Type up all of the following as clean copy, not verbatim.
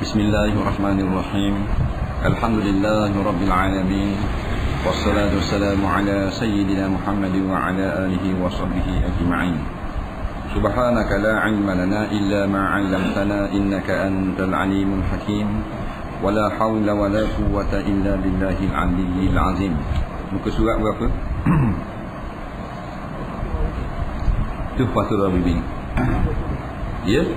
Bismillahirrahmanirrahim. Alhamdulillahirabbil alamin. Wassalatu wassalamu ala sayyidina Muhammad wa ala alihi wa sahbihi ajma'in. Subhanaka la 'ilma lana illa ma 'allamtana innaka antal alimul hakim. Wala haula wala quwwata illa billahil aliyyil azim. Muka surat berapa? Tuhfatul Rabbin. Ya?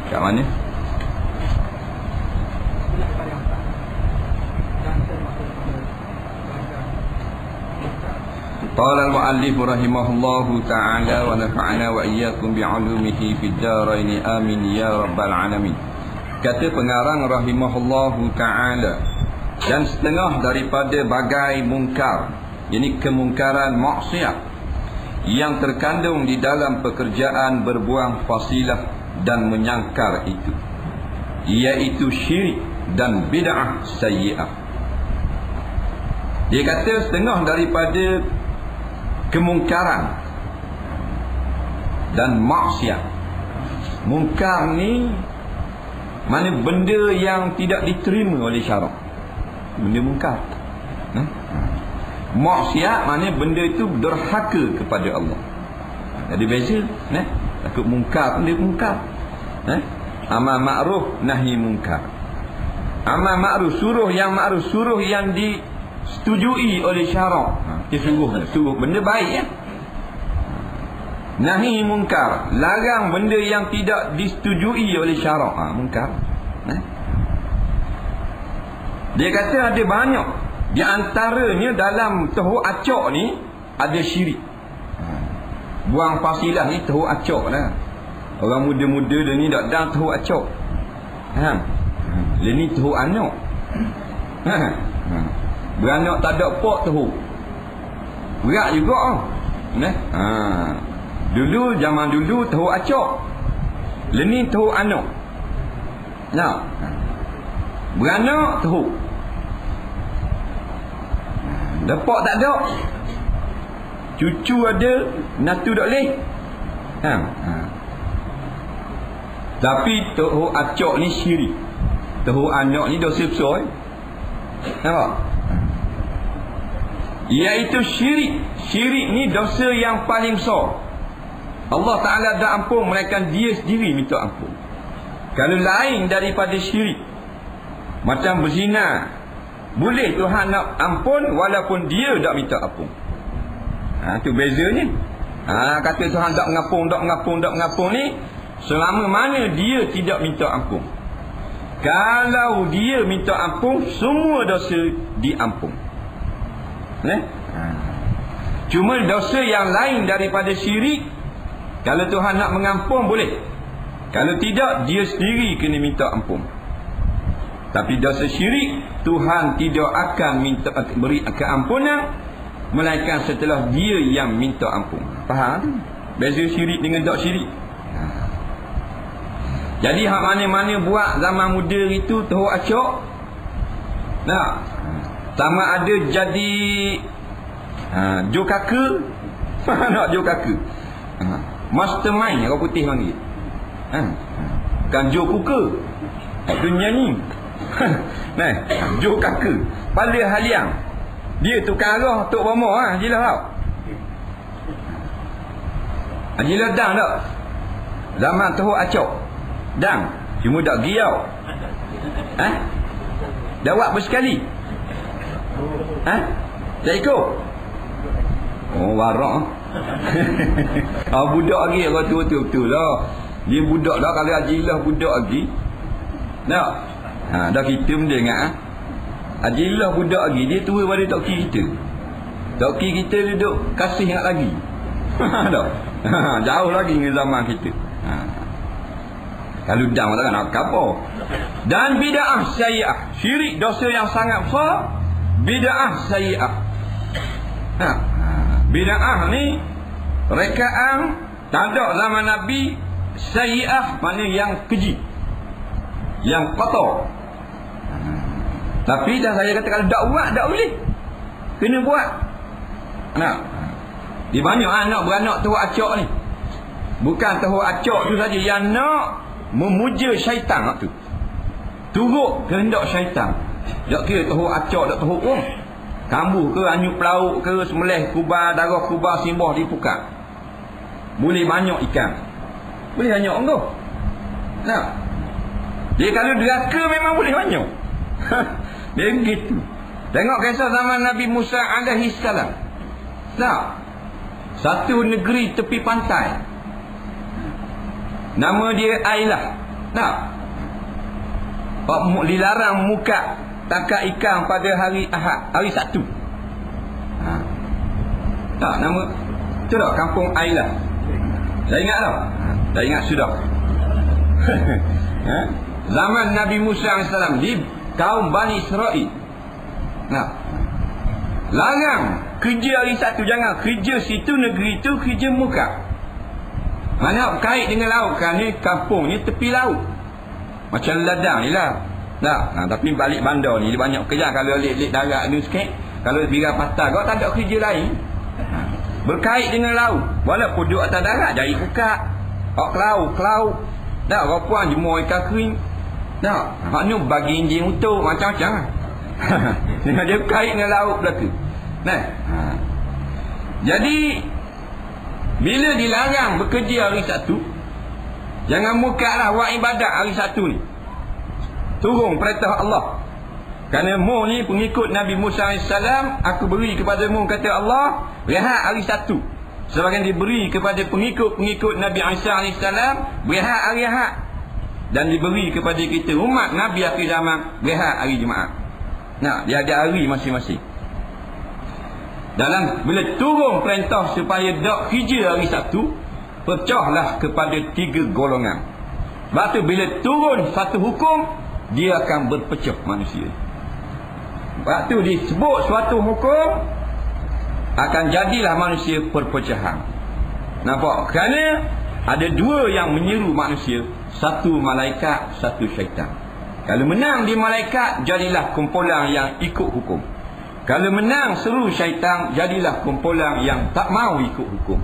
Kat mana? Qala al-mu'allif rahimahullahu ta'ala wa nafa'ana wa iyyakum bi'ulumihi fid dharain amin ya rabbal alamin. Kata pengarang rahimahullahu ta'ala, dan setengah daripada bagai mungkar, yakni kemungkaran maksiat yang terkandung di dalam pekerjaan berbuang fasilah dan menyangkar itu, iaitu syirik dan bid'ah sayyi'ah. Dia kata setengah daripada kemungkaran dan maksiat. Mungkar ni mana benda yang tidak diterima oleh syarak, benda mungkar. Maksiat mana benda itu derhaka kepada Allah. Jadi beza, takut mungkar pun dia mungkar. Amal ma'ruf nahi mungkar. Amal ma'ruf, suruh yang disetujui oleh syarak. Dia suruh benda baik ya. Nahi mungkar, larang benda yang tidak disetujui oleh syarak. Mungkar. Dia kata ada banyak. Di antaranya dalam tahu acok ni ada syirik. Buang fasilah ni tahu acok lah. Orang muda-muda dia ni tak dah tahu acok. Dia ni tahu anak. Beranak tak ada pok tahu. Berat juga. Dulu zaman dulu tahu acok. Dia ni tahu anak. Beranak tahu. Dapak tak ada. Cucu ada, natu tak boleh. Tapi tahu acok ni syirik. Tahu anak ni dosa besar. Nampak? Iaitu syirik. Syirik ni dosa yang paling besar. Allah Ta'ala dah ampun, melainkan dia sendiri minta ampun. Kalau lain daripada syirik, macam berzina, boleh Tuhan nak ampun walaupun dia tak minta ampun. Itu bezanya. Kata Tuhan tak mengapung ni, selama mana dia tidak minta ampun. Kalau dia minta ampun, semua dosa diampun. Cuma dosa yang lain daripada syirik, kalau Tuhan nak mengampun boleh. Kalau tidak, dia sendiri kena minta ampun. Tapi dosa syirik, Tuhan tidak akan minta beri keampunan melainkan setelah dia yang minta ampun. Faham? Beza syirik dengan tak syirik. Jadi hak mana-mana buat zaman muda itu tahu acok. Sama ada jadi jokaka. Nak jokaka. Mastermind orang putih panggil. Bukan jokuka. Itu nyanyi. Jokaka. Pada haliang. Dia tukar arah Tok Bomo Haji Lah tau. Haji Lah dang tak? Zaman tahu acok dang. Cuma tak giau. Dah buat bersekali. Tak ikut. Warak. Budak lagi. Orang tua tu betul lah. Dia budak dah. Kalau Haji Lah budak lagi. Tak? Dah kita pun dia ingat. Haji Lah budak lagi. Dia tua pada Tok Ki kita. Tok Ki kita duduk kasih ingat lagi. Tak? Jauh lagi dengan zaman kita. Kalau dah tak nak apa. Dan bid'ah sayyi'ah. Syirik dosa yang sangat besar. Bid'ah sayyi'ah. Bid'ah ni rekaan tak ada zaman Nabi. Sayyi'ah mana yang keji, yang kotor. Tapi dah saya kata kalau tak buat tak boleh. Kena buat. Di banyak anak beranak tu acok ni. Bukan tahu acak tu saja, yang nak memuja syaitan tu. Turut kehendak syaitan. Tak kira tahu acak, tak tahu kambuh ke, anyuk pelauk ke, semelih kubah, darah kubah, simbah di pukat. Boleh banyak ikan. Boleh banyak enggak? Nah. Dia kalau deraka memang boleh banyak. Dia begitu. Tengok kisah zaman Nabi Musa alaihi salam. Nah. Satu negeri tepi pantai. Nama dia Ailah. Nah. Dilarang muka tangkap ikan pada hari Ahad, hari Sabtu. Tak, nama tu dah kampung Ailah. Dah ingat tak? Dah ingat sudah. Zaman Nabi Musa AS di kaum Bani Israel. Nah, larang kerja hari Sabtu, jangan kerja situ, negeri itu kerja muka. Mana berkait dengan laut, kerana kampung ni tepi laut. Macam ladang ni lah. Nah, tapi balik bandar ni dia banyak kerja. Kalau lik-lik darat ni sikit, kalau bira patah kau tak ada kerja lain. Berkait dengan laut. Walaupun duduk atas darat, jari buka. Hak kelaut. Dah, orang puan jemur ikan kering. Dah, hak ni bagi enjin untuk macam-macam lah. Dia berkait dengan laut belaka. Nah. Jadi bila dilarang bekerja hari Sabtu, jangan muka lah buat ibadat hari Sabtu ni. Turun perintah Allah. Kerana mu ni pengikut Nabi Musa AS, aku beri kepada mu, kata Allah, rehat hari Sabtu. Sebagian diberi kepada pengikut-pengikut Nabi Isa AS, rehat hari Ahad. Dan diberi kepada kita umat Nabi akhir zaman, rehat hari Jumaat. Nah, dia ada hari masing-masing. Dalam bila turun perintah supaya tak kerja hari Sabtu, pecahlah kepada 3 golongan. Sebab tu bila turun satu hukum, dia akan berpecah manusia. Sebab tu disebut suatu hukum, akan jadilah manusia perpecahan. Nampak? Kerana ada 2 yang menyeru manusia, satu malaikat, satu syaitan. Kalau menang di malaikat, jadilah kumpulan yang ikut hukum. Kalau menang seru syaitan, jadilah kumpulan yang tak mau ikut hukum.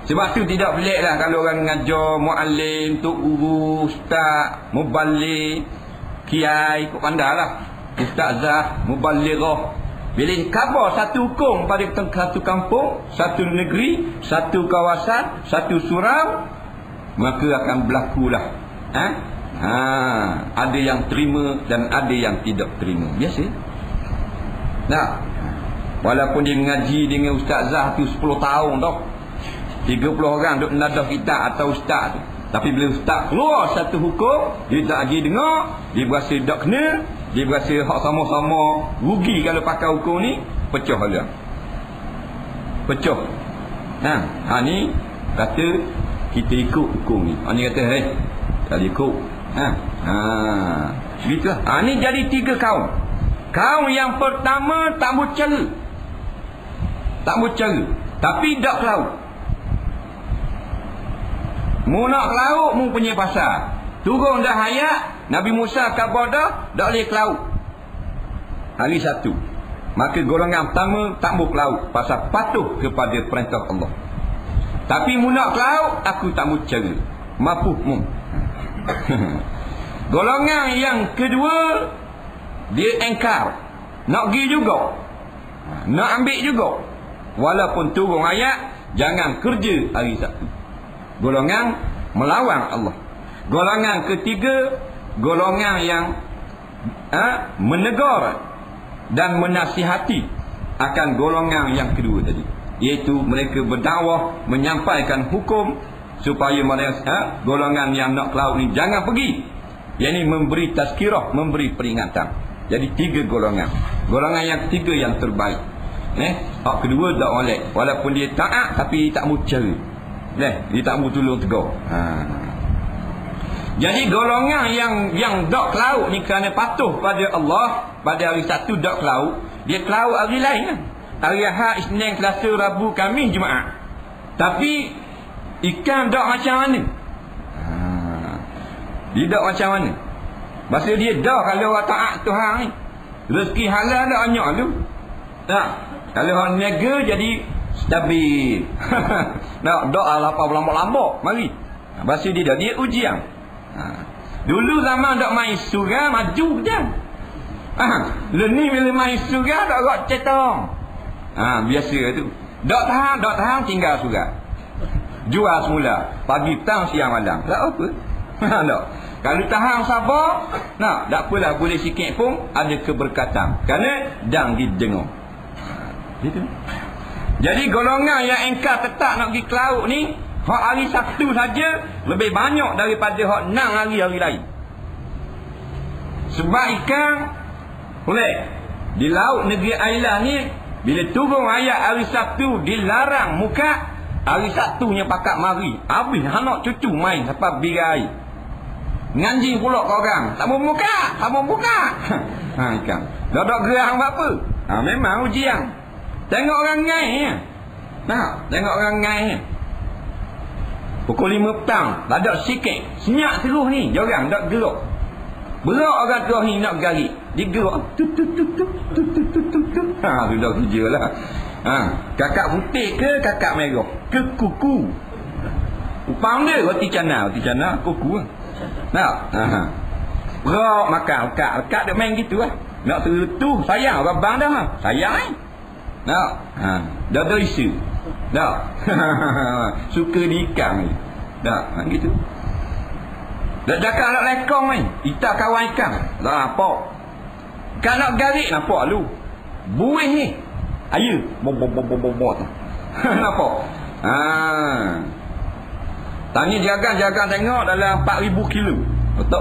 Sebab tu tidak pelik lah kalau orang mengajar, muallim, tok guru, ustaz, mubalik, kiai, kau pandai lah, ustazah, mubalighah. Bila khabar satu hukum pada satu kampung, satu negeri, satu kawasan, satu surau, maka akan berlakulah ada yang terima dan ada yang tidak terima. Biasa. Nah, walaupun dia mengaji dengan ustazah tu 10 tahun tau, 30 orang duk menadah kita atau ustaz tu, tapi bila ustaz keluar satu hukum, dia tak lagi dengar, dia berasa tak kena, dia berasa hak sama-sama rugi kalau pakai hukum ni, pecah lah. Pecah. Ni kata kita ikut hukum ni. Ni kata tak ikut. Begitulah. Ni jadi 3 kaum. Kaum yang pertama tak bercela. Tapi tak ke laut. Mu nak ke laut, mu punya pasal. Turun dah ayat, Nabi Musa khabar dah, tak boleh ke laut hari Sabtu. Maka golongan pertama tak mau ke laut, pasal patuh kepada perintah Allah. Tapi mu nak ke laut, aku tak mau cara. Mampu mu. Golongan yang kedua, dia engkar, nak pergi juga, nak ambil juga, walaupun turun ayat jangan kerja hari Sabtu. Golongan melawan Allah. Golongan ketiga, golongan yang menegur dan menasihati akan golongan yang kedua tadi, iaitu mereka berdakwah, menyampaikan hukum supaya mereka golongan yang nak ke laut ni jangan pergi. Yang ini memberi tazkirah, memberi peringatan. Jadi 3 golongan. Golongan yang ketiga yang terbaik. Hak kedua tak boleh. Walaupun dia taat tapi tak mau cara. Dia tak mau tolong tegur. Jadi golongan yang tak ke laut ni kerana patuh pada Allah, pada hari Sabtu tak ke laut, dia ke laut hari lain kan. Hari Ahad, Isnin, Selasa, Rabu, Khamis, Jumaat. Tapi ikan tak macam mana? Dia tak macam mana? Maksud dia dah kalau orang taat Tuhan ni, rezeki halal dah banyak tu. Kalau orang niaga jadi stabil. Nak doa lapar lambok-lambok mari. Bahasa dia dah dia ujian. Dulu zaman dak main surga maju je. Leni bila main surga dak rot cetong. Biasa tu. Dak tahan tinggal surga. Jual semula pagi petang siang malam. Tak apa. Tak. Kalau tahan sabar, nak tak apalah boleh sikit pun ada keberkatan. Kerana dang didengar. Gitu. Jadi golongan yang engkau tetap nak pergi ke laut ni, hak hari Sabtu saja lebih banyak daripada hak 6 hari lain. Sebab ikan boleh di laut negeri Ailah ni bila turun ayat hari Sabtu dilarang muka, hari Sabtunya pakat mari. Habis anak cucu main sampai birai. Nganjing pula kau orang. Tak mau buka. Ikan. Dak gerang apa? Memang ujian. Tengok orang ngai ya. Tengok orang ngai ya. Pukul 5 petang, ladak sikit. Senyap terus ni, jorang dak gerak. Berak orang terus ni nak garik. Digerak. Tut. Sudah kerjalah. Kakak putih ke kakak merah? Ke kuku? Upang dia roti canai kuku. Nak. Berak makan lekat dia main gitu lah. Nak tu sayang babang dah. Sayang. Nak. Dah ada isu. Dah. Suka diikan ni. Dah, gitu. Dah cakap nak lekong ni. Kita kawan ikan. Dah apa? Kan nak garik nampak lu. Buih ni. Ayu. Bom. Nampak? Tanya jaga tengok dalam 4,000 kilo. Letak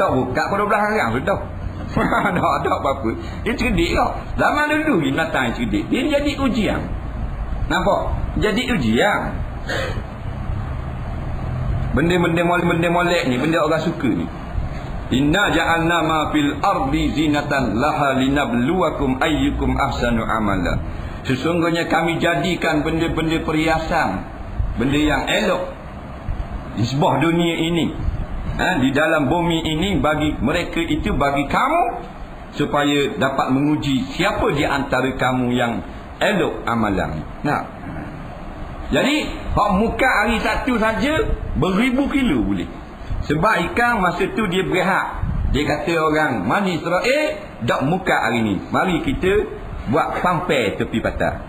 buka pada 12 harang sudah. Tak ada apa-apa. Dia cerdik kau. Zaman dulu binatang cerdik. Dia jadi ujian. Nampak? Jadi ujian. Benda-benda molek ni, benda orang suka ni. Inna ja'alna ma fil ardi zinatan laha linabluwakum ayyukum ahsanu amala. Sesungguhnya kami jadikan benda-benda perhiasan, benda yang elok di sebuah dunia ini, di dalam bumi ini, bagi mereka itu, bagi kamu, supaya dapat menguji siapa di antara kamu yang elok amalan. Jadi hak muka hari Sabtu saja beribu kilo boleh. Sebab ikan masa tu dia berehat. Dia kata orang Bani Israel dak muka hari ni, mari kita buat sampai tepi patah.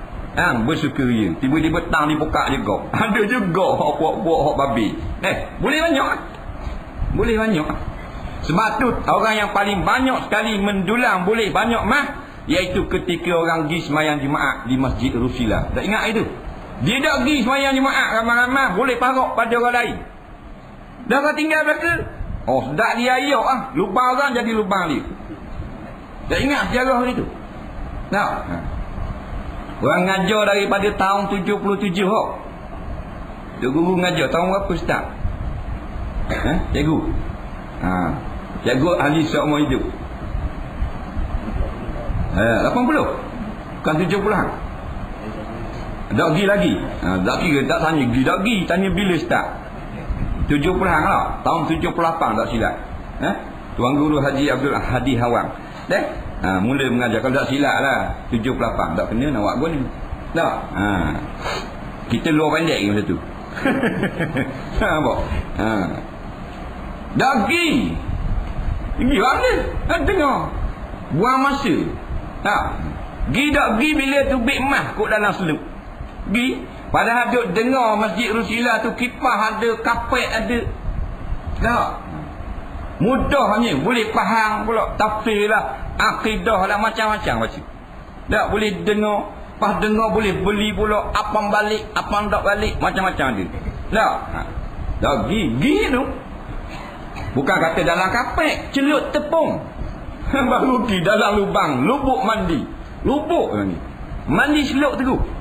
Bersukaria. Tiba-tiba tang dibuka juga. Ada juga hak buat hak babi. Boleh banyak. Sebab tu orang yang paling banyak sekali mendulang boleh banyak mah, iaitu ketika orang pergi sembahyang Jumaat di Masjid Rusila. Tak ingat itu? Dia dak pergi sembahyang Jumaat ramai-ramai boleh parok pada orang lain. Dah kau tinggal belaka. Dak dia ayok lubang orang jadi lubang dia. Tak ingat sejarah itu? Orang ngajar daripada tahun 77 hok. Dia guru ngajar tahun berapa start? Cikgu. Cikgu ahli seumur hidup. 80. Bukan 70-an. Tak pergi lagi. Tak kira tak tanya pergi, tak pergi, tanya bila start. 70-an lah. Tahun 78 tak silap. Tuan Guru Haji Abdul Hadi Hawang. Mula mengajar. Kalau tak silap lah 78. Tak kena nak buat guna. Tak. Kita luar pendek ke masa tu. Nampak? Dah pergi. Pergi mana? Dengar. Buang masa. Pergi tak pergi bila tu beg emas kot dalam seluk. Pergi. Padahal duk dengar Masjid Rusila tu kipas ada, kapet ada. Tak. Mudahnya boleh faham pula tafsir lah, akidah lah, macam-macam baca. Tak boleh dengar, pas dengar boleh beli pula, apa balik, apa tak balik, macam-macam ada. Tak. Dah gigi tu. Bukan kata dalam kapet, celut tepung. Baru pergi dalam lubang, lubuk mandi. Lubuk ni. Mandi seluk terus.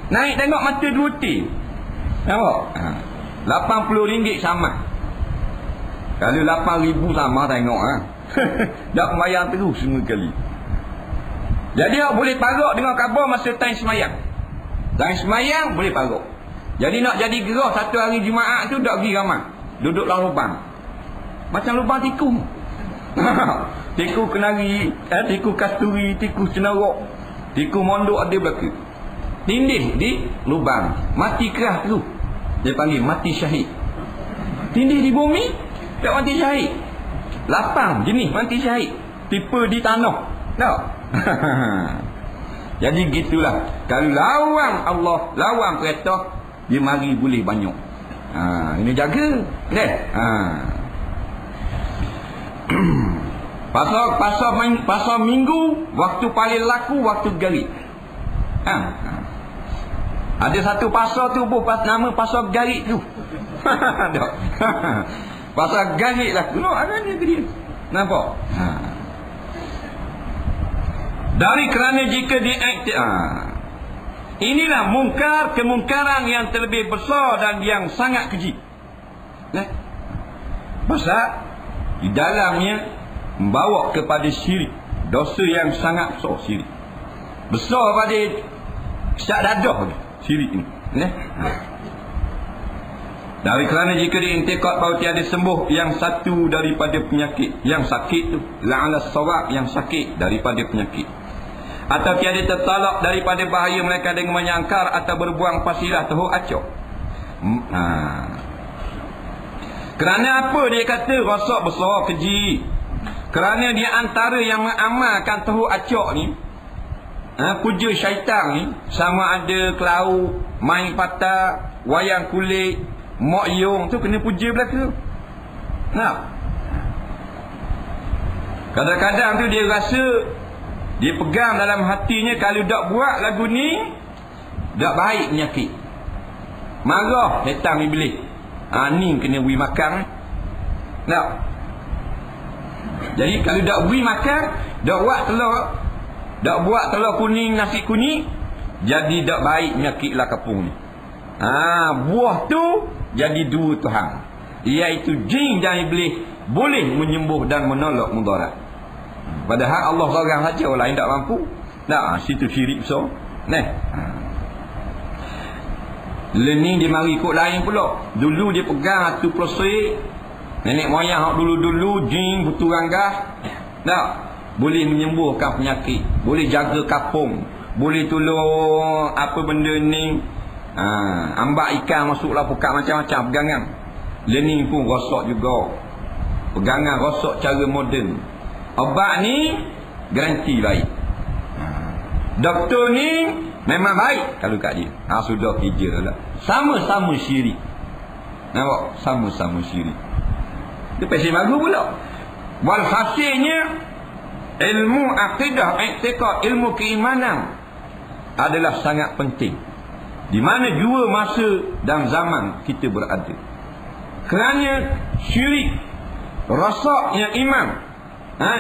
Naik tengok mata 2 T. Nampak? RM80 sama. Kalau 8,000 sama tengok dah sembahyang terus semua kali. Jadi awak boleh parok dengan khabar masa time sembahyang. Time sembahyang boleh parok. Jadi nak jadi gerah satu hari Jumaat tu tak pergi ramai. Duduk dalam lubang. Macam lubang tikus. Tikus kenari, tikus kasturi, tikus cenarok, tikus mondok ada belaka. Tindih di lubang, mati keras tu. Dia panggil mati syahid. Tindih di bumi, tak mati syahid. Lapang jenis mati syahid. Tipe di tanah. Tak? Jadi gitulah. Kalau lawan Allah, lawan kereta, dia mari boleh banyak. Ini jaga. Pasal minggu, waktu paling laku, waktu garik. Ada satu pasal tu nama pasal garik tu. Pasal garik lah. Ada ni dia. Nampak? Dari kerana jika inilah kemungkaran yang terlebih besar dan yang sangat keji. Pasal di dalamnya membawa kepada syirik, dosa yang sangat besar syirik. Besar pada syak dadah syirik ni. Dari kerana jika diintikad bahawa tiada sembuh yang satu daripada penyakit, yang sakit tu la'ala sawab, yang sakit daripada penyakit, atau tiada tertolak daripada bahaya mereka dengan menyangkar atau berbuang pasilah teruk acok. Kerana apa dia kata rosak besar keji? Kerana dia antara yang mengamalkan teruk acok ni, puja syaitan ni, sama ada kelau, main patah, wayang kulit, mok yung tu kena puja belaka. Kadang-kadang tu dia rasa, dia pegang dalam hatinya, kalau tak buat lagu ni tak baik penyakit. Marah setan iblis. Ni kena beri makan. Tak? Jadi kalau tak beri makan, tak buat telur kuning, nasi kuning, jadi tak baik penyakit lah kapung ni. Buah tu jadi dua Tuhan, iaitu jin dan iblis, boleh menyembuh dan menolak mudarat. Padahal Allah seorang saja, orang lain tak mampu. Situ syirik besar. Learning dia mari ikut lain pula. Dulu dia pegang tu proses nenek moyang dulu jin butuh ranggah. Boleh menyembuhkan penyakit, boleh jaga kapung, boleh tolong apa benda ni, ambak ikan masuklah pukat macam-macam pegangan. Learning pun rosak juga. Pegangan rosak cara moden. Obat ni garanti baik. Doktor ni memang baik kalau kat dia. Sudah kerja lah. Sama-sama syirik. Nampak? Sama-sama syirik. Dia pasti bagus pula. Walhasilnya ilmu akidah, i'tiqad, ilmu keimanan adalah sangat penting. Di mana dua masa dan zaman kita berada. Kerana syirik, rosaknya iman,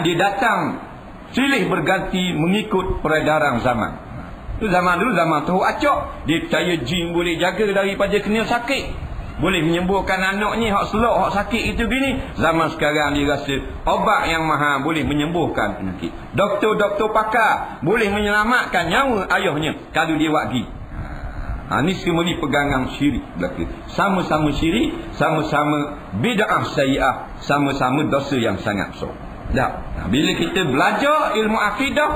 dia datang silih berganti mengikut peredaran zaman. Itu zaman dulu, zaman teruk acok. Dia percaya jin boleh jaga daripada kena sakit, boleh menyembuhkan anaknya hak selok, hak sakit itu gini. Zaman sekarang dia rasa obat yang mahal boleh menyembuhkan penyakit. Doktor-doktor pakar boleh menyelamatkan nyawa ayahnya kalau dia buat pergi. Ini semua pegangan syirik belaka. Sama-sama syirik, sama-sama bid'ah sayyi'ah, sama-sama dosa yang sangat besar. Bila kita belajar ilmu akidah,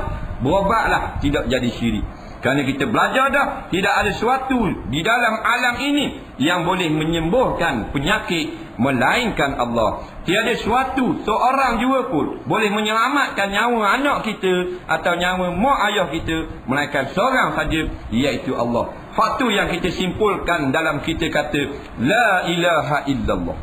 berobatlah tidak jadi syirik. Kerana kita belajar dah, tidak ada sesuatu di dalam alam ini yang boleh menyembuhkan penyakit melainkan Allah. Tiada sesuatu seorang juga pun boleh menyelamatkan nyawa anak kita atau nyawa mak ayah kita melainkan seorang saja, iaitu Allah. Faktu yang kita simpulkan dalam kita kata la ilaha illallah.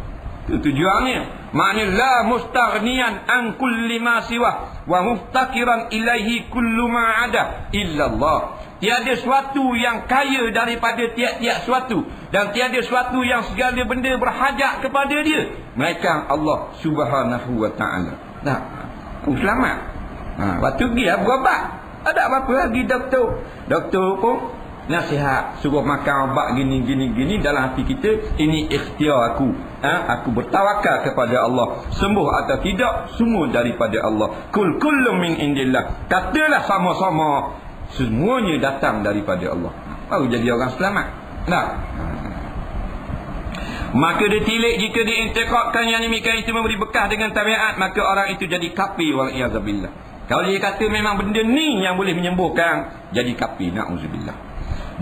Itu tujuannya. Maknanya la mustaghniyan an kulli ma siwa wa muftakiran ilaihi kullu ma ada illallah. Tiada sesuatu yang kaya daripada tiap-tiap sesuatu, dan tiada sesuatu yang segala benda berhajat kepada dia melainkan Allah Subhanahu wa taala. Selamat. Waktu pergi berobat, ada apa-apa lagi doktor pun nasihat, suruh makan ubat gini dalam hati kita, ini ikhtiar aku. Aku bertawakal kepada Allah. Sembuh atau tidak, semua daripada Allah. Kullum min indillah. Katalah sama-sama, semuanya datang daripada Allah. Baru jadi orang selamat. Maka dia tilik jika diintikadkan yang demikian itu memberi bekah dengan tabiat, maka orang itu jadi kafir wal-iyazabillah. Kalau dia kata memang benda ni yang boleh menyembuhkan, jadi kafir, na'udzubillah.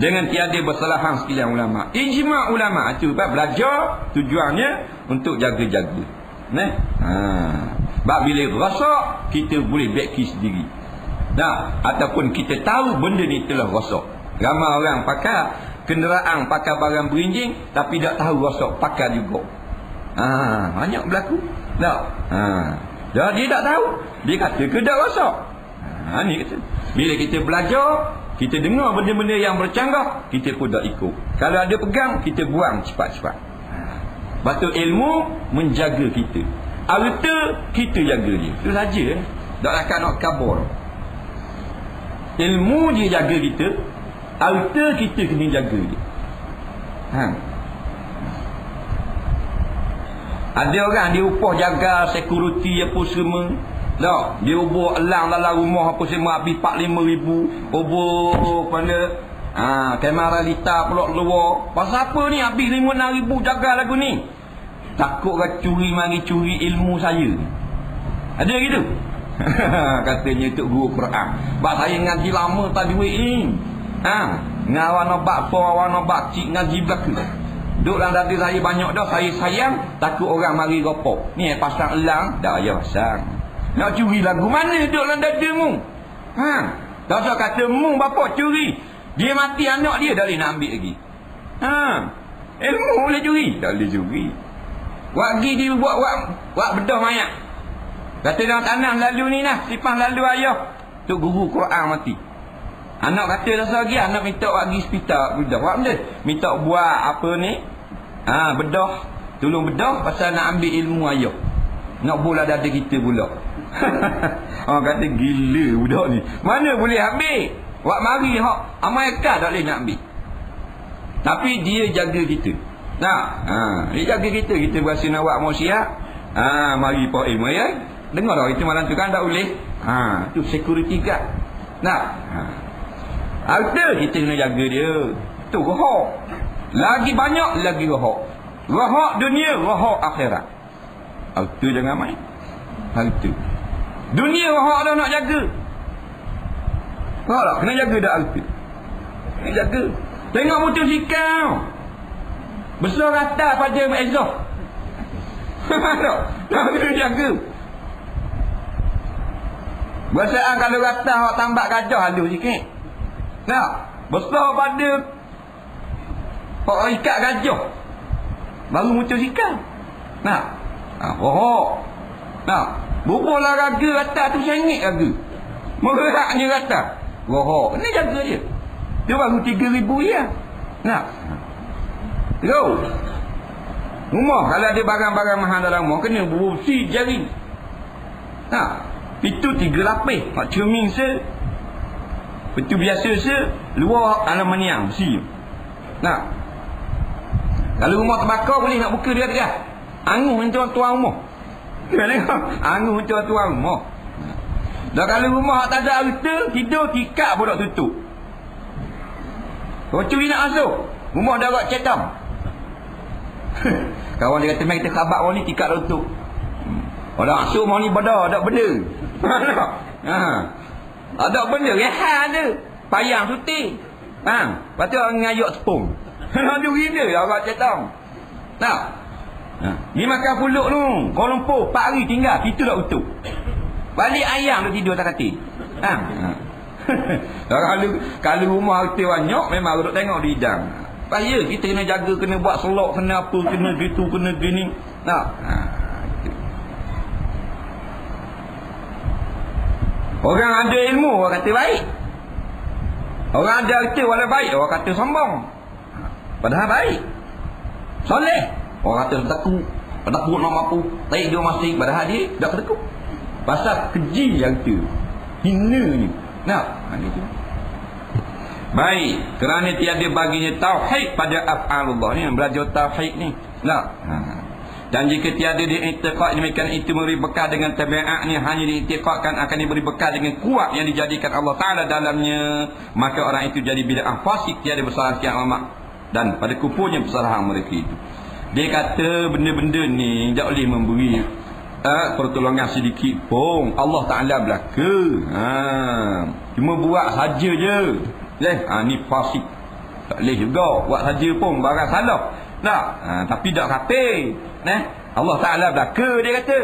dengan tiada bersalahan sekalian ulama. Ijma' ulama itu belajar tujuannya untuk jaga-jaga. Nah, sebab bila rosak kita boleh beki sendiri. Nah, ataupun kita tahu benda ni telah rosak. Ramai orang pakai kenderaan, pakai barang berinjing tapi tak tahu rosak, pakai juga. Banyak berlaku. Tak. Dia tak tahu. Dia kata ke tak rosak. Ni kata. Bila kita belajar, kita dengar benda-benda yang bercanggah, kita pun tak ikut. Kalau ada pegang, kita buang cepat-cepat. Batu ilmu menjaga kita. Harta kita jaga dia. Itu saja. Tak nak kabur. Ilmu dia jaga kita, harta kita kena jaga dia. Ada orang dia upah jaga security apa semua. Tak, dia ubur elang dalam rumah apa semua habis 4-5 ribu. Ubur pada kamera lita pulak luar. Pasal apa ni habis 5-6 ribu jaga lagu ni? Takut orang curi mari curi ilmu saya. Ada gitu? Katanya untuk guru Quran. Sebab saya ngaji lama tak duit ni. Ngawan nabak po, awan nabak cik ngaji belaka. Duk dalam dada saya banyak dah, saya sayang, takut orang mari ropok. Ni pasang elang, dah ya pasang. Nak curi lagu mana duk dalam dada mu? Tak usah kata mu bapak curi. Dia mati anak dia dah boleh nak ambil lagi. Ilmu boleh curi? Tak boleh curi. Wagi dia buat bedah mayat. Kata dalam tanah lalu ni lah, sipang lalu ayah. Tu guru Quran mati. Anak kata rasa lagi, anak minta pergi hospital. Bedah buat benda. Minta buat apa ni? Bedah. Tolong bedah pasal nak ambil ilmu ayah. Nak bola dada kita pula. Orang kata gila budak ni. Mana boleh ambil? Wak mari hak Amerika tak boleh nak ambil. Tapi dia jaga kita. Dia jaga kita. Kita berasa nak buat maksiat. Mari Pak Im ya. Dengar tak itu malam tu kan tak boleh. Tu security guard. Harta kita kena jaga dia. Tu rohak. Lagi banyak lagi rohak. Rohak dunia, rohak akhirat. Harta jangan main. Harta. Dunia rohak dah nak jaga. Rohak kena jaga dah harta. Kena jaga. Tengok motosikal. Besar rata pada exhaust. Tak kena jaga. Biasaan kalau rata awak tambak gajah halus sikit. Besar pada orang ikat gajah. Baru motosikal. Rohak. Bubur lah raga rata tu sengit raga. Meraknya rata. Rohak. Kena jaga dia. Dia baru 3,000 ya. Rumah kalau ada barang-barang mahal dalam rumah kena bersih jari. Itu 3 lapis. Mak cermin itu biasa luar aluminium besi. Kalau rumah terbakar boleh nak buka dia tegak. Anguh tuan-tuan rumah. Tengok, anguh tuan-tuan rumah. Dan kalau rumah tak ada harta, tidur tikar pun tak tutup. Kau curi nak masuk, rumah dah agak cetam. Kawan dia kata, "Mai kita khabar orang ni tikar tak tutup." Orang masuk mau ni benda, ada benda. Ada benda rehat ada. Payang suti. Lepas tu orang ngayuk tepung. Nak curi dia agak cetam. Ni makan puluk tu Kuala Lumpur 4 hari tinggal, kita tak utuh. Balik ayam tu tidur tak kati. Kalau rumah harta banyak, memang duduk tengok di hidang. Bahaya, kita kena jaga, kena buat selok, kena apa, kena gitu, kena gini. Orang ada ilmu, orang kata baik. Orang ada harta, walau baik, orang kata sombong. Padahal baik. Soleh, orang kata takut nak mampu. Taik dia masih, padahal dia tak takut. Pasal keji yang tu, hina ni. Gitu. Baik, kerana tiada baginya tauhid pada af'alullah ni, belajar tauhid ni. Dan jika tiada diiktikad demikian itu memberi bekal dengan tabiat ni, hanya diiktikadkan akan diberi bekal dengan kuat yang dijadikan Allah Ta'ala dalamnya, maka orang itu jadi bid'ah fasik, tiada bersalah sekian lama. Dan pada kupurnya kesalahan mereka itu. Dia kata benda-benda ni tak boleh memberi pertolongan sedikit pun. Allah Ta'ala belaka. Cuma buat saja je. Ni fasik. Tak boleh juga buat saja pun barang salah. Tak. Tapi tak kafir. Allah Taala belaka dia kata.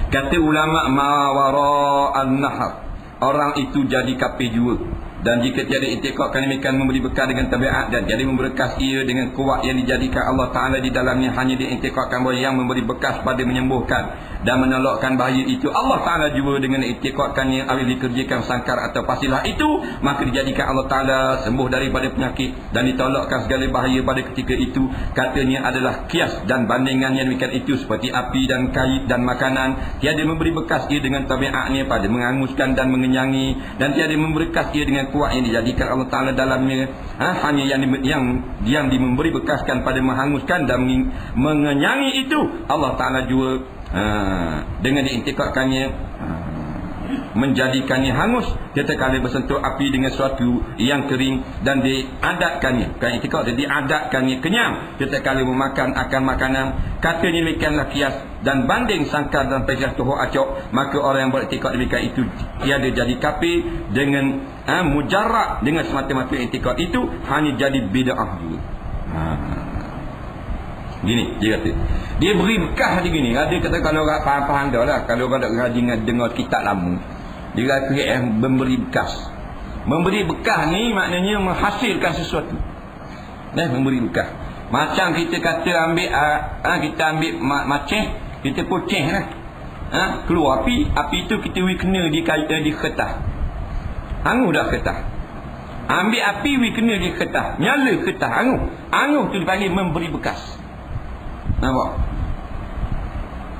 Kata ulama mawara'an nahar, orang itu jadi kafir jua. Dan jika tiada i'tiqad kan demikian memberi bekal dengan tabiat dan jadi memberkas ia dengan kuat yang dijadikan Allah Ta'ala di dalamnya, hanya diiktikadkan bahawa yang memberi bekas pada menyembuhkan dan menolakkan bahaya itu Allah Ta'ala juga dengan iktikadkannya apabila dikerjakan sangkar atau pasilah itu, maka dijadikan Allah Ta'ala sembuh daripada penyakit dan ditolakkan segala bahaya pada ketika itu. Katanya adalah kias dan bandingannya demikian itu seperti api dan kait dan makanan, tiada memberi bekas ia dengan tabiatnya pada menghanguskan dan mengenyangi, dan tiada memberi bekas ia dengan kuat yang dijadikan Allah Ta'ala dalamnya, hanya yang memberi bekaskan pada menghanguskan dan mengenyangi itu Allah Ta'ala juga dengan diintikadkannya menjadikannya hangus ketika bersentuh api dengan sesuatu yang kering dan diadatkannya, bukan intikad, diadatkannya kenyang ketika memakan akan makanan. Katanya demikianlah kias dan banding sangkar dan pejas tuhu acok, maka orang yang beriktikad demikian itu tiada jadi kafir dengan mujarrad dengan semata-mata intikad itu, hanya jadi bid'ah juga. Gini dia kata, dia beri bekah dia gini. Ada kata kalau orang faham dah lah, kalau orang nak dengar kitab lama, dia kata memberi bekas. Memberi bekah ni maknanya menghasilkan sesuatu. Memberi bekah. Macam kita kata ambil kita ambil maceh, kita poceh lah. Keluar api itu kita kena di kertas. Hangus dah kertas. Ambil api kena di kertas. Nyala kertas hangus. Hangus tu dipanggil memberi bekas. Nampak?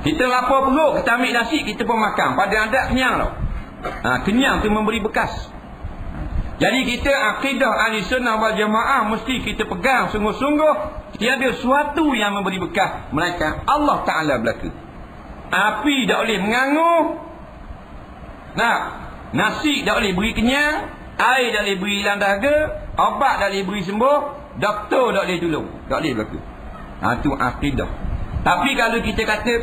Kita lapar perut, kita ambil nasi, kita pun makan. Pada adat kenyang tau. Kenyang tu memberi bekas. Jadi kita akidah ahli sunnah wal jamaah mesti kita pegang sungguh-sungguh, tiada sesuatu yang memberi bekas melainkan Allah Ta'ala belaka. Api tak boleh menganguh. Nasi tak boleh beri kenyang, air tak boleh beri hilang dahaga, obat tak boleh beri sembuh, doktor tak boleh tolong. Tak boleh belaka. Itu akidah. Tapi kalau kita kata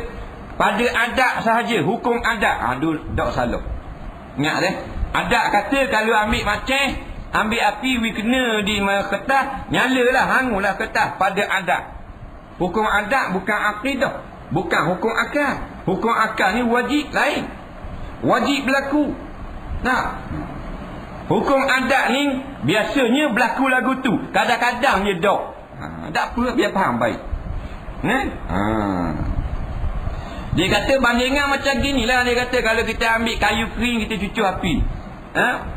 pada adat sahaja, hukum adat, tak salah. Ingat adat kata kalau ambil maceh, ambil api kena di kertas, nyalalah, hanguslah kertas. Pada adat, hukum adat bukan akidah, bukan hukum akal. Hukum akal ni wajib lain, wajib berlaku. Hukum adat ni biasanya berlaku lagu tu, kadang-kadang dia dok. Tak apa, biar faham baik. Dia kata bandingan macam gini lah. Dia kata kalau kita ambil kayu kering, kita cucuk api,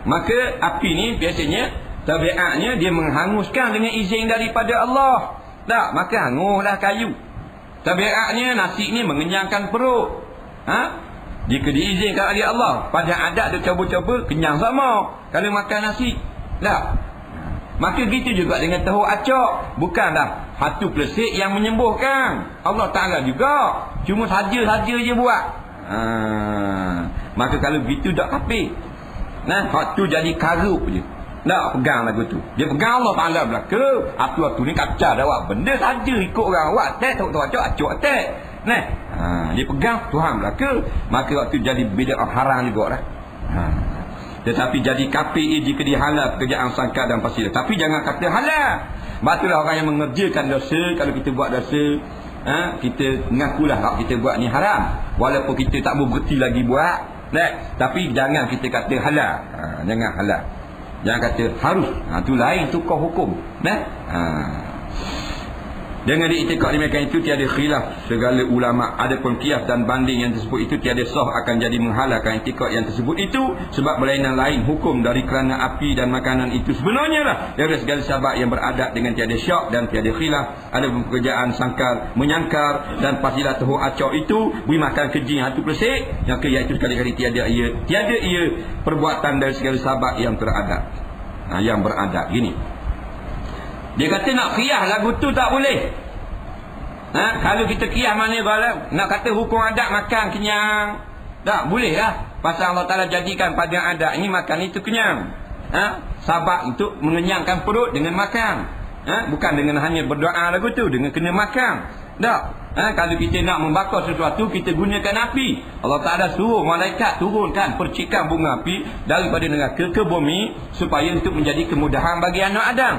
maka api ni biasanya tabiatnya dia menghanguskan dengan izin daripada Allah. Tak, maka hanguslah kayu. Tabiatnya nasi ni mengenyangkan perut. Jika diizinkan oleh Allah, pada adat dia cuba-cuba kenyang sama kalau makan nasi. Tak. Maka gitu juga dengan tahu acok. Bukanlah hatu plesik yang menyembuhkan. Allah Ta'ala juga cuma saja-saja je buat. Maka kalau begitu tak kafir. Hak tu jadi karub je. Tak pegang lagu tu. Dia pegang Allah Ta'ala belaka. Atu-atu ni kacau dah buat benda saja ikut orang buat. Tahu acok atek. Dia pegang Tuhan belaka. Maka waktu jadi bid'ah haram juga lah. Tetapi jadi kafir jika dihalal pekerjaan sangkar dan pasilah. Tapi jangan kata halal. Batulah orang yang mengerjakan dosa. Kalau kita buat dosa, kita mengakulah kalau kita buat ni haram, walaupun kita tak berhenti lagi buat. Tapi jangan kita kata halal. Jangan halal, jangan kata harus. Itu lain tukar hukum. Dengan diiktikad demikian itu tiada khilaf segala ulama. Adapun qiyas dan banding yang tersebut itu tiada sah akan jadi menghalalkan iktikad yang tersebut itu, sebab berlainan lain hukum dari kerana api dan makanan itu sebenarnya lah dari segala sahabat yang beradat dengan tiada syak dan tiada khilaf. Adapun pekerjaan sangkar, menyangkar dan pasilah tahu acok itu beri makan keji hatu plesik, yang iaitu sekali-kali tiada ia perbuatan dari segala sahabat yang teradat. Yang beradat gini. Dia kata nak qiyas lagu tu tak boleh. Kalau kita qiyas mana kalau nak kata hukum adat makan kenyang, tak boleh lah. Pasal Allah Ta'ala jadikan pada adat ini makan itu kenyang. Sabab untuk mengenyangkan perut dengan makan. Bukan dengan hanya berdoa lagu tu, dengan kena makan. Tak. Kalau kita nak membakar sesuatu, kita gunakan api. Allah Ta'ala suruh malaikat turunkan percikan bunga api daripada neraka ke bumi supaya untuk menjadi kemudahan bagi anak Adam.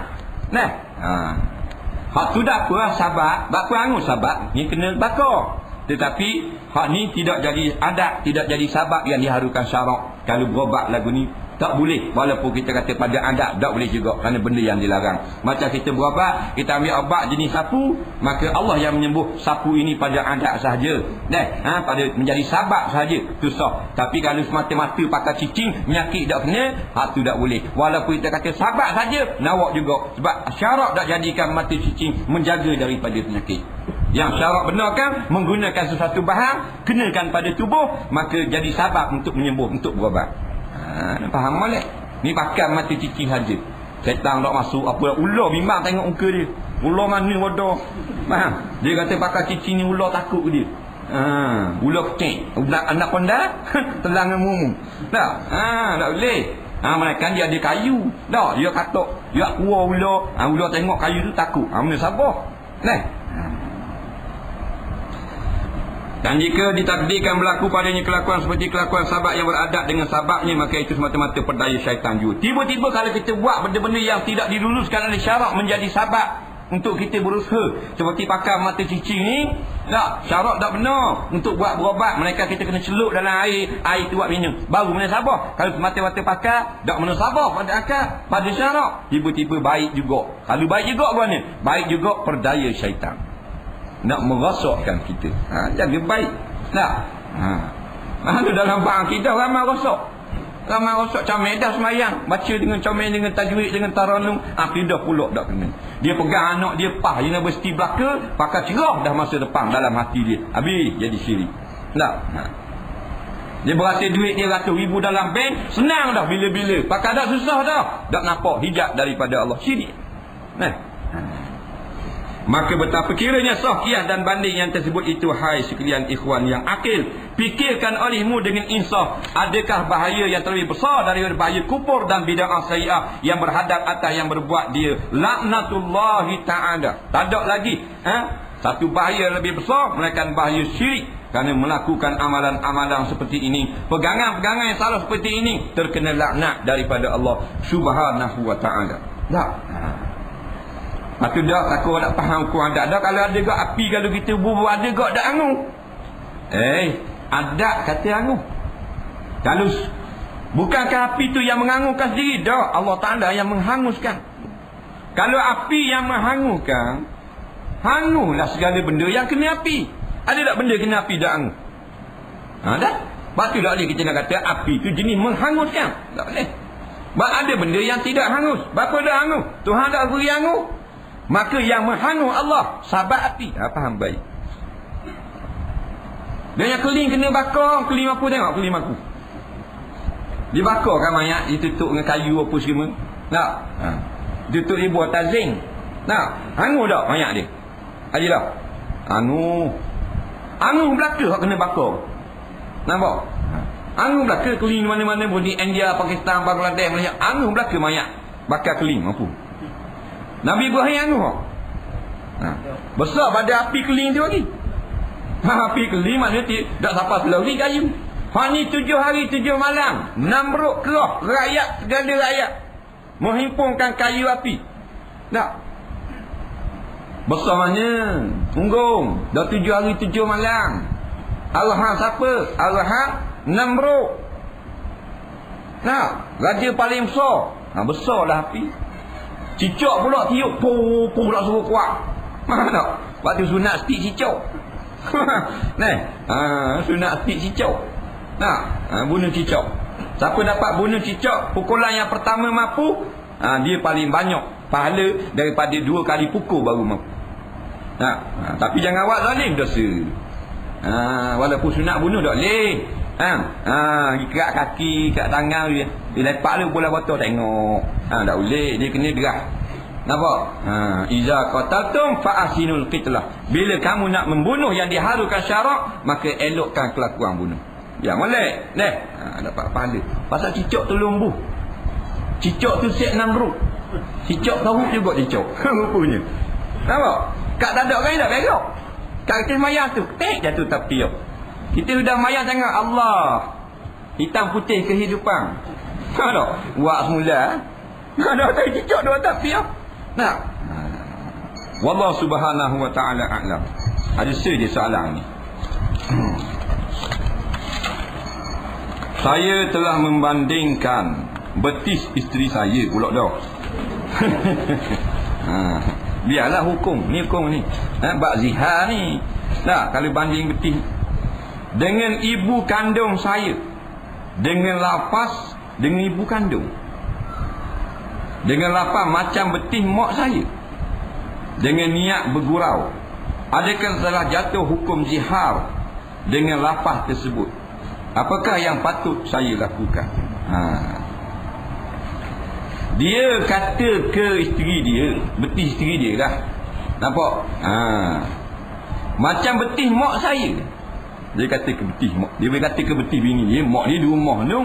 Hak tu dah apa sahabat, bapa angus sahabat ni kena bakar. Tetapi hak ni tidak jadi adat, tidak jadi sabab yang diharukan syarak. Kalau berobat lagu ni tak boleh, walaupun kita kata pada adat tak boleh juga, kerana benda yang dilarang. Macam kita berobat, kita ambil obat jenis sapu, maka Allah yang menyembuh sapu ini pada adat sahaja, pada menjadi sabab sahaja, tu sah. Tapi kalau semata-mata pakai cicing, penyakit tak kena, hak tu tak boleh. Walaupun kita kata sabab sahaja, nawak juga, sebab syarak tak jadikan mata cicing menjaga daripada penyakit. Yang syarak benarkan menggunakan sesuatu bahan kenakan pada tubuh, maka jadi sabab untuk menyembuh, untuk berobat. Faham boleh? Ni pakai mata cicing saja. Setan tak masuk apa, ular bimbang tengok muka dia. Ular mana bodoh. Faham? Dia kata pakai cicing ni ular takut ke dia. Ular kecil, anak konda telang dengan mumu. Tak? Tak boleh. Mereka dia ada kayu. Tak, dia katok, dia keluar ular. Ular tengok kayu tu takut. Mana sabar? Dan jika ditakdirkan berlaku padanya kelakuan seperti kelakuan sahabat yang beradat dengan sahabatnya, maka itu semata-mata perdaya syaitan juga. Tiba-tiba kalau kita buat benda-benda yang tidak diluluskan oleh syarak menjadi sahabat untuk kita berusaha, seperti pakai mata cicing ni, tak, syarak tak benar untuk buat berobat. Mereka kita kena celup dalam air tu buat minum, baru mana sabar. Kalau semata-mata pakai, tak mana sabar pada akal, pada syarak. Tiba-tiba baik juga. Kalau baik juga mana? Baik juga perdaya syaitan nak merosakkan kita. Jaga baik. Tak? Ada dalam bang kita ramai rosak. Ramai rosak comel dah semayang. Baca dengan comel, dengan tajwid, dengan taranum. Akidah pula tak kena. Dia pegang anak dia pah universiti belaka, pakai cerah dah masa depan dalam hati dia. Habis jadi syirik. Tak? Dia berasa duit dia ratus ribu dalam bank, senang dah bila-bila. Pakai dah susah dah. Tak nampak hijab daripada Allah. Syirik. Maka betapa kiranya sah qiyas dan banding yang tersebut itu, hai sekalian ikhwan yang akil. Fikirkan olehmu dengan insaf, adakah bahaya yang terlebih besar daripada bahaya kufur dan bid'ah sayyi'ah yang berhadap atas yang berbuat dia, laknatullahi ta'ala. Tak ada lagi satu bahaya lebih besar melainkan bahaya syirik. Kerana melakukan amalan-amalan seperti ini, pegangan-pegangan yang salah seperti ini, terkena laknat daripada Allah Subhanahu wa ta'ala. Tak. Maka dah takut nak faham hukum adat dah. Kalau ada gak api, kalau kita bubuh ada gak dak angu. Adat kata angu. Kalau bukankah api tu yang mengangukan sendiri? Dah, Allah Ta'ala yang menghanguskan. Kalau api yang menghanguskan, hangulah segala benda yang kena api. Ada tak benda kena api dak angu? Dah. Sebab tu tak boleh kita nak kata api tu jenis menghanguskan. Tak boleh. Sebab ada benda yang tidak hangus. Berapa dah hangus? Tuhan tak beri hangus. Maka yang menghangus Allah, sahabat api. Faham baik. Dan yang keling kena bakar. Keling aku tengok, keling aku dibakar kan mayat, ditutup dengan kayu apa semua. Tak? Ditutup di buah tazing. Tak? Hangus tak mayat dia? Ada tak? Hangus belaka kena bakar. Nampak? Hangus belaka keling mana-mana pun, di India, Pakistan, Bangladesh, Malaysia. Hangus belaka mayat bakar keling apa. Nabi Ibrahim anu besar pada api keling tu lagi. Api keling maknanya tak sampai selari kayu. Ni 7 hari 7 malam Namrud kerah, rakyat, segala rakyat menghimpunkan kayu api. Tak? Besar mana? Tunggung. Dah 7 hari 7 malam. Arahan siapa? Arahan Namrud. Raja paling besar. Besarlah api. Cicak pula tiup, pula suruh kuat. Mana tak? Waktu sunat stik cicak. Sunat stik cicak. Bunuh cicak. Siapa dapat bunuh cicak, pukulan yang pertama mampu, dia paling banyak pahala daripada 2 kali pukul baru mampu. Tapi jangan awak zalim, dosa. Walaupun sunat bunuh tak boleh. Ikat kaki, ikat tangan dia. Dia lepak lu bola botol tengok. Tak boleh, dia kena gerah. Nampak? Iza qataltum fa ahsinul qitlah. Bila kamu nak membunuh yang diharukan syarak, maka elokkan kelakuan bunuh. Ya molek. Dapat pahala. Pasal cicak tu lumbuh. Cicak tu set Namrud. Cicak tahu juga cicak. Rupanya. Nampak? Kat dadak kan tak berak. Kat kertas mayang tu, jatuh tepi. Kita sudah mayang sangat Allah. Hitam putih kehidupan. Tak? Buat semula. Ada tak cicak dua tepi. Nah. Wallahu subhanahu wa ta'ala a'lam. Ada saja soalan ni. Saya telah membandingkan betis isteri saya pula dah. Biarlah hukum ni bab zihar ni. Nah, kalau banding betis dengan ibu kandung saya, dengan lapas dengan ibu kandung, dengan lapas macam betis mak saya, dengan niat bergurau, adakah telah jatuh hukum zihar dengan lapas tersebut? Apakah yang patut saya lakukan? Dia kata ke isteri dia, betis isteri dia lah. Nampak? Macam betis mak saya. Dia kata ke betis mak. Dia boleh kata ke betis bini dia. Mak dia di rumah tu.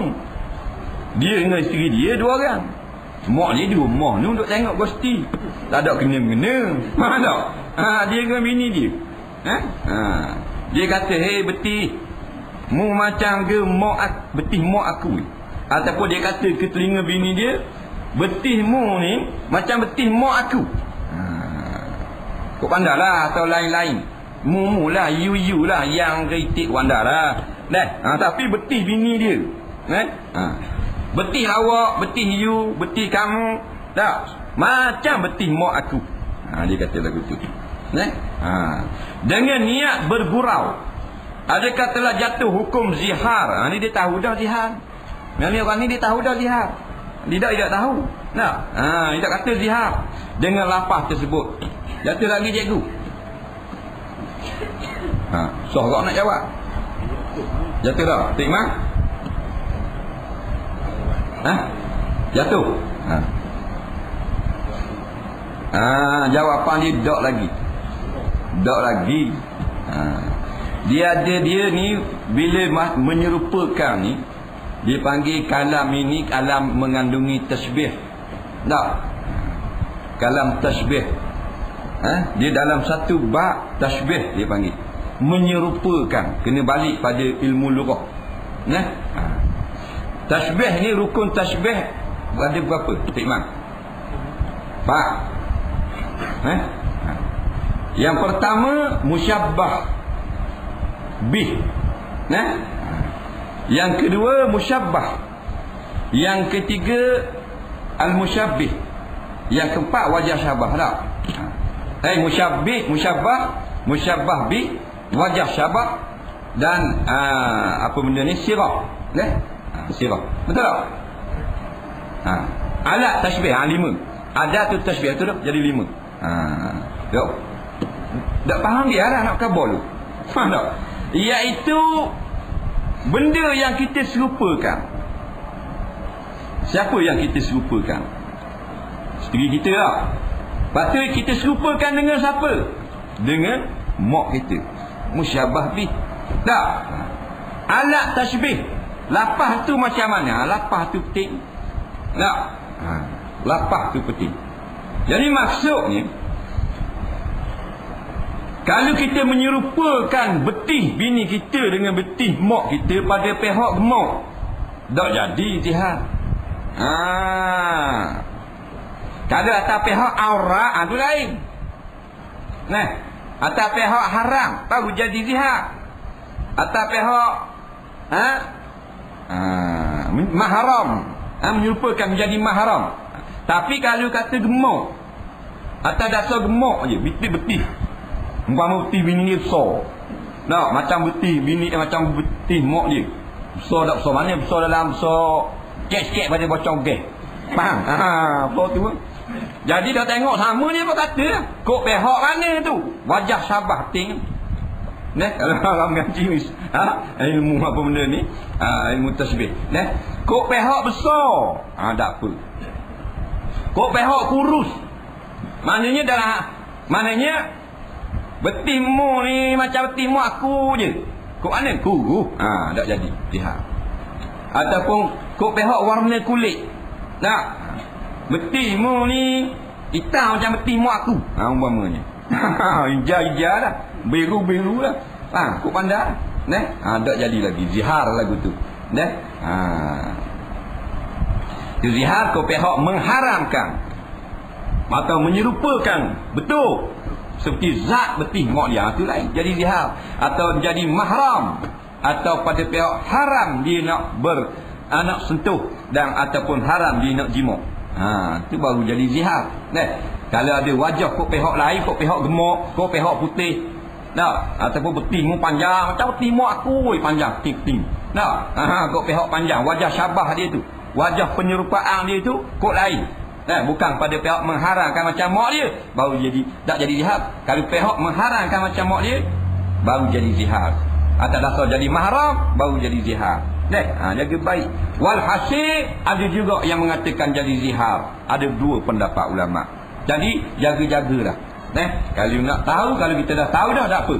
Dia dengan isteri dia dua orang. Mak dia di rumah tu duk tengok gosti. Tak ada kena-mengena. Tak? Dia dengan bini dia. Dia kata, "Hei betis, mu macam ke mak betis mak aku." Ataupun dia kata ke telinga bini dia, "Betismu ni macam betis mak aku." Kau pandailah atau lain-lain. Mu lah, you lah yang kritik wandalah. Tapi betis bini dia. Betis awak, betis you, betis kamu, tak macam betis mak aku. Dia kata lagu tu. Dengan niat bergurau, adakah telah jatuh hukum zihar? Ni dia tahu dah zihar. Ni orang ni dia tahu dah zihar. Dia tidak tahu. Dia tak kata zihar dengan lapas tersebut. Jatuh lagi cikgu. So kau nak jawab. Jatuh dah. Tik Mak? Jatuh. Jawapan dia dok lagi. Dok lagi. Dia ni bila menyerupakan ni, dia panggil kalam ini kalam mengandungi tasbih. Tak? Kalam tasbih. Dia dalam satu bab tasbih dia panggil. Menyerupakan. Kena balik pada ilmu lughah. Tasbih ni rukun tasbih ada berapa? Tikman. Pak. Yang pertama musyabbah bih. Yang kedua musyabbah. Yang ketiga al-musyabbih. Yang keempat wajah syabah tak? Musyabbah bih, wajah syabah dan apa benda ni sirah. Sirah. Betul tak? Alat tasbih 5. Ada tu tasbih tu dah jadi 5. Jom. Tak faham dia lah nak kabul tu. Faham tak? Iaitu benda yang kita serupakan. Siapa yang kita serupakan? Isteri kita lah. Lepas tu kita serupakan dengan siapa? Dengan mak kita. Musyabbah bih. Tak? Alat tasbih. Lapah tu macam mana? Lapah tu penting. Tak? Lapah tu penting. Jadi maksudnya, kalau kita menyerupakan betis bini kita dengan betis mak kita pada pihak mak, tak jadi jihad. Kalau atas pihak aurat tu lain. Atas pihak haram baru jadi jihad. Atas pihak mahram, menyerupakan menjadi mahram. Tapi kalau kata gemuk, atas dasar gemuk je, betis-betis. Umpama betis bini dia besar. Tak, macam betis bini dia macam betis mak dia. Besar tak besar mana? Besar dalam besar sikit-sikit pada bocong gas. Faham? Besar tu. Jadi dah tengok sama dia apa kata. Kok pihak mana tu? Wajah syabah penting. Kalau orang mengaji ilmu apa benda ni, ilmu tasbih. Kok pihak besar, tak apa. Kok pihak kurus, maknanya betismu ni macam betismu aku je. Kok mana? Tak jadi jihad. Ataupun kok pihak warna kulit. Tak. Betimu ni hitam macam beti mak aku. Umpamanya. Hijau-hijau lah. Biru-biru lah. Kau pandai. Tak jadi lagi. Zihar lagu tu. Itu zihar kau pihak mengharamkan atau menyerupakan betul seperti zat beti mak dia, itu lain, jadi zihar. Atau jadi mahram, atau pada pihak haram dia nak beranak sentuh dan ataupun haram dia nak jima. Itu baru jadi zihar. Kalau ada wajah kau pihak lain, kau pihak gemuk, kau pihak putih, ataupun betimu panjang macam beti mak aku, panjang ting-ting. Kau pihak panjang, wajah syabah dia tu, wajah penyerupaan dia tu kok lain. Bukan pada pihak mengharamkan macam mak dia, baru jadi tak jadi zihar. Kalau pihak mengharamkan macam mak dia, baru jadi zihar. Atau dasar jadi mahram, baru jadi zihar. Jaga baik. Walhasil ada juga yang mengatakan jadi zihar. Ada dua pendapat ulama. Jadi jaga-jagalah. Kalau nak tahu, kalau kita dah tahu dah tak apa.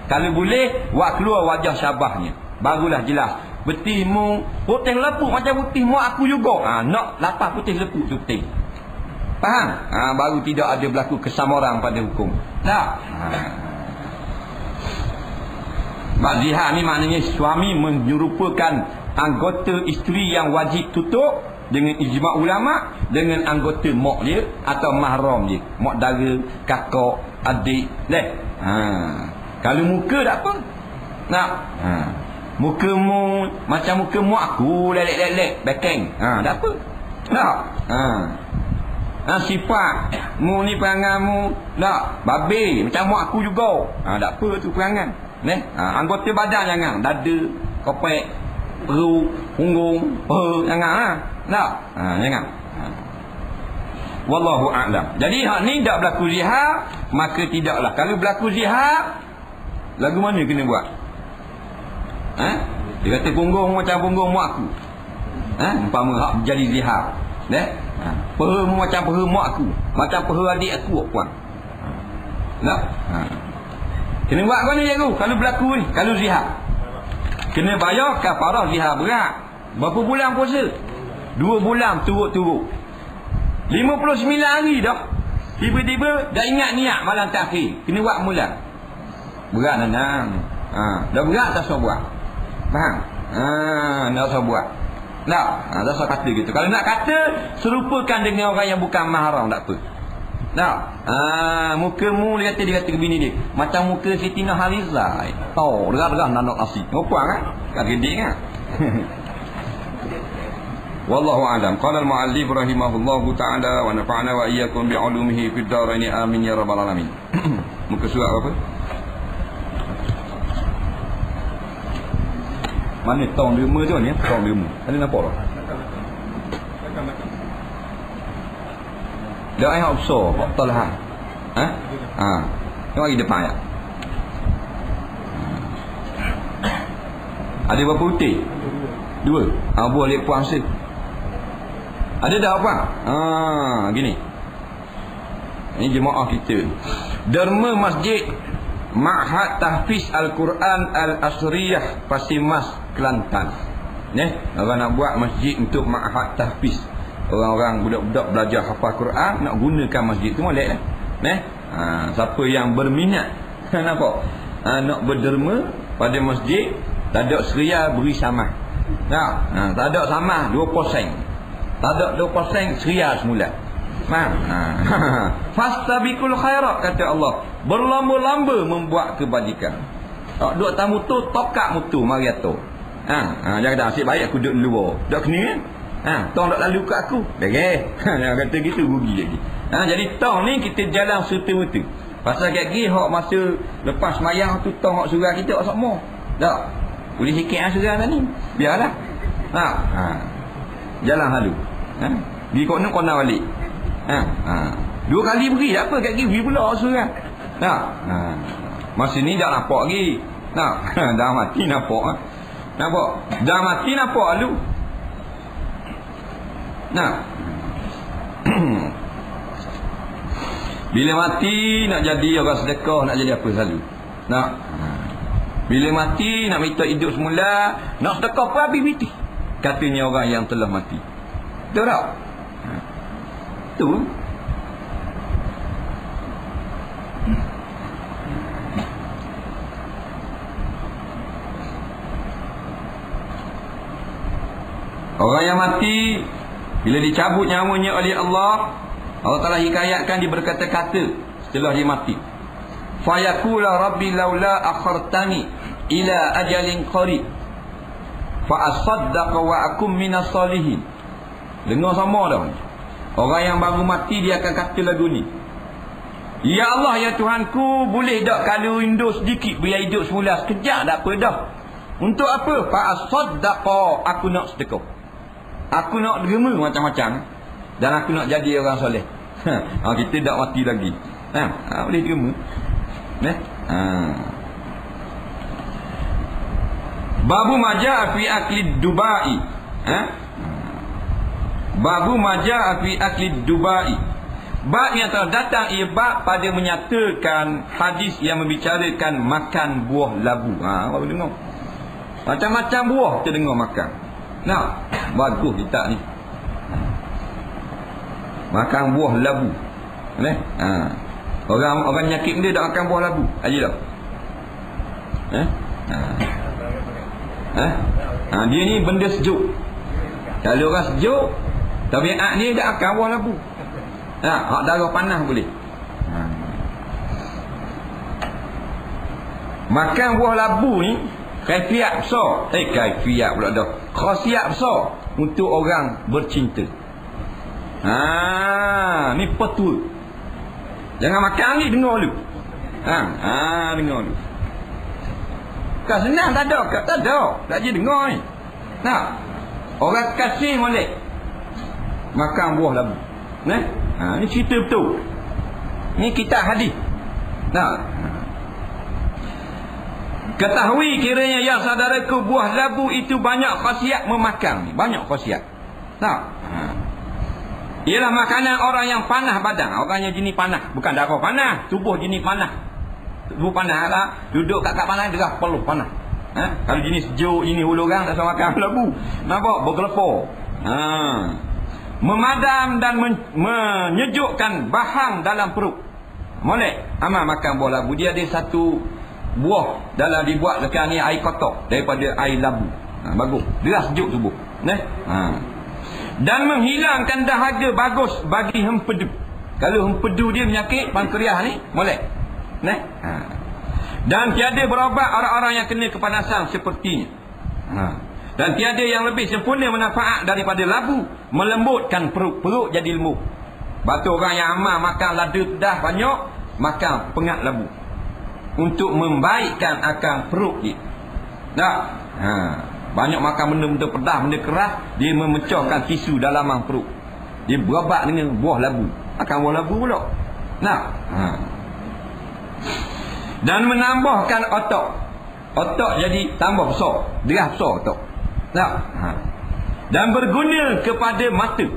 Kalau boleh buat keluar wajah syabahnya, barulah jelas. Betimu putih lepuk macam putih mak aku juga. Nak lapar putih lepuk tu putih. Faham? Baru tidak ada berlaku kesamaran pada hukum. Zihar ni maknanya suami menyerupakan anggota isteri yang wajib tutup dengan ijma' ulama dengan anggota mak dia atau mahram dia, mak dara, kakak, adik. Kalau muka tak apa. Mukamu macam muka mak aku, lelek-lelek, bekeng. Tak apa. Sifat mu ni peranganmu babi macam mak aku juga. Tak apa tu perangan. Anggota badan jangan, dada, kopek, perut, punggung, jangan. Jangan. Wallahu a'lam. Jadi hak ni tak berlaku zihar, maka tidaklah. Kalau berlaku zihar, lagu mana kena buat? Dia kata punggung macam punggung mak aku. Umpama hak jadi zihar. Peha macam peha mak aku, macam peha adik aku puan. Kena buat apa ni cikgu? Kalau berlaku ni, kalau zihar, kena bayar kafarah zihar berat. Berapa bulan puasa? 2 bulan turut-turut. 59 hari dah. Tiba-tiba dah ingat niat malam terakhir, kena buat mula. Berat nanang. Dah berat tak usah buat. Faham? Tak usah buat. Tak usah kata gitu. Kalau nak kata, serupakan dengan orang yang bukan mahram, tak apa. Mukamu dia kata ke bini dia macam muka Siti Nurhalizah. Derah-derah nak nasi. Ngapa kan? Kan gede kan? Wallahu a'lam. Qala al-mu'allif rahimahullahu ta'ala wa nafa'ana wa iyyakum bi'ulumihi fid dharain amin ya rabbal alamin. Muka surat apa? Mana tong 5 tu ni? Tong 5. Ada nampak tak? Dah ayat besar, betul lah. Tengok lagi depan ayat. Ada berapa putih? 2. Boleh puasa. Ada dah apa? Gini. Ini jemaah kita. Derma Masjid Ma'had Tahfiz Al-Quran Al-Asriyah Pasimas Kelantan. Orang nak buat masjid untuk Ma'had Tahfiz. Orang-orang budak-budak belajar hafal Quran nak gunakan masjid tu molek lah. Siapa yang berminat nampak nak berderma pada masjid, tak ada seria beri samah. Tak ada samah 2%. Tak ada 2% seria semula. Faham? Fastabiqul khairat kata Allah. Berlamba-lamba membuat kebajikan. Duk tamu tu tokak mutu mari atur. Jangan dah asyik baik aku duduk luar. Duk kena kan? Tong tak lalu kat aku. Bageh. Kata gitu rugi lagi. Jadi tong ni kita jalan serta-merta. Pasal lagi hak masa lepas sembahyang tu tong hak surah kita tak sama. Tak. Boleh sikit surah tadi. Biarlah. Jalan halu. Pergi kona balik. 2 kali pergi tak apa, kat pergi pula surah. Masa ni dah nampak lagi. Dah mati nampak. Nampak? Dah mati nampak lalu. Bila mati nak jadi orang sedekah, nak jadi apa selalu. Bila mati nak minta hidup semula, nak sedekah apa habis mati. Katanya orang yang telah mati. Betul tak? Tu orang yang mati bila dicabut nyawanya oleh Allah, Allah Ta'ala hikayatkan dia berkata-kata setelah dia mati, fayaqula rabbi laula akhartani ila ajalin qarib fa asaddaqa wa akum minas salihin. Dengar sama dah. Orang yang baru mati dia akan kata lagu ni, ya Allah, ya Tuhanku, boleh tak kalau undur sedikit biar hidup semula sekejap, tak apa dah. Untuk apa? Fa asaddaqa, aku nak sedekah, aku nak derma macam-macam, dan aku nak jadi orang soleh. Kita tak mati lagi. Boleh derma. Babu majaa fi akli dubai. Babu majaa fi akli dubai. Bab yang telah datang ia bab pada menyatakan hadis yang membicarakan makan buah labu. Apa dengar? Macam-macam buah kita dengar makan. Nah, bagus kita ni. Makan buah labu. Orang nyakit dia tak makan buah labu. Aje dah. Dia ni benda sejuk. Kalau orang sejuk, tabiat ni tak akan buah labu. Hak darah panas boleh. Makan buah labu ni kaifiat besar. Kaifiat pula dah. Khasiat besar untuk orang bercinta. Ni petua. Jangan makan ni, dengar dulu. Dengar dulu. Kan senang tak ada, tak ada. Tak je dengar ni. Orang kasih molek makan buah labu. Ni cerita betul. Ni kitab hadis. Ketahui kiranya ya saudaraku, buah labu itu banyak khasiat memakan. Banyak khasiat. Ialah makanan orang yang panah badan. Orang yang jenis panah, bukan darah panah, tubuh jenis panah. Tubuh panah lah, duduk kat panah derah peluh panah. Kalau jenis sejuk ini hulu orang tak usah makan labu. Nampak bergelepar. Memadam dan menyejukkan bahang dalam perut. Molek amal makan buah labu. Dia ada satu buah dalam dibuat dekat ni air kotak daripada air labu. Bagus. Dia sejuk tubuh. Dan menghilangkan dahaga, bagus bagi hempedu. Kalau hempedu dia menyakit pankreas ni, molek. Dan tiada berobat orang-orang yang kena kepanasan sepertinya. Dan tiada yang lebih sempurna manfaat daripada labu, melembutkan perut jadi lembut. Batu orang yang amal makan lada pedas banyak, makan pengat labu untuk membaikkan akan perut dia. Banyak makan benda-benda pedas, benda keras, dia memecahkan tisu dalaman perut. Dia berobat dengan buah labu. Makan buah labu pula. Dan menambahkan otak. Otak jadi tambah besar, derah besar otak. Dan berguna kepada mata.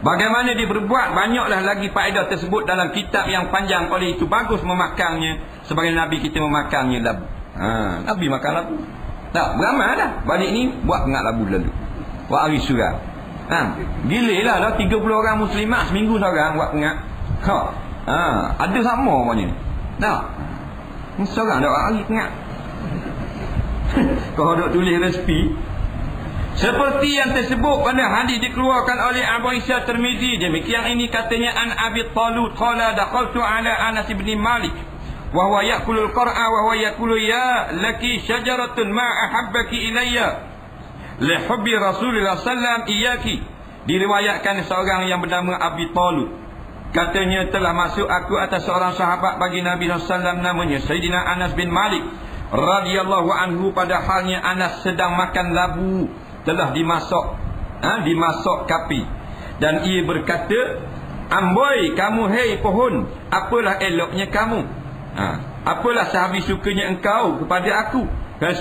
Bagaimana dia berbuat, banyaklah lagi faedah tersebut dalam kitab yang panjang. Oleh itu bagus memakannya, sebagai Nabi kita memakannya labu. Nabi makan labu. Beramal dah. Balik ni buat pengat labu lalu. Buat hari surah. Gila lah 30 orang muslimat seminggu seorang buat pengat. Ada sama macam ni. Seorang dah hari pengat. Kau duk tulis resipi. Seperti yang tersebut pada hadis dikeluarkan oleh Abu Isa Tirmizi. Demikian ini katanya an Abi Talut qala dakhaltu ala Anas bin Malik wa huwa ya'kulul qur'a wa huwa yaqulu ya laki syajaratun ma ahabbaki ilayya li hubbi Rasulullah sallam iyaki. Diriwayatkan seorang yang bernama Abi Talut, katanya telah masuk aku atas seorang sahabat bagi Nabi SAW, namanya Sayyidina Anas bin Malik radhiyallahu anhu. Pada halnya Anas sedang makan labu, telah dimasak kapi, dan ia berkata, amboi kamu, hei pohon, apalah eloknya kamu, apalah sehabis sukanya engkau kepada aku.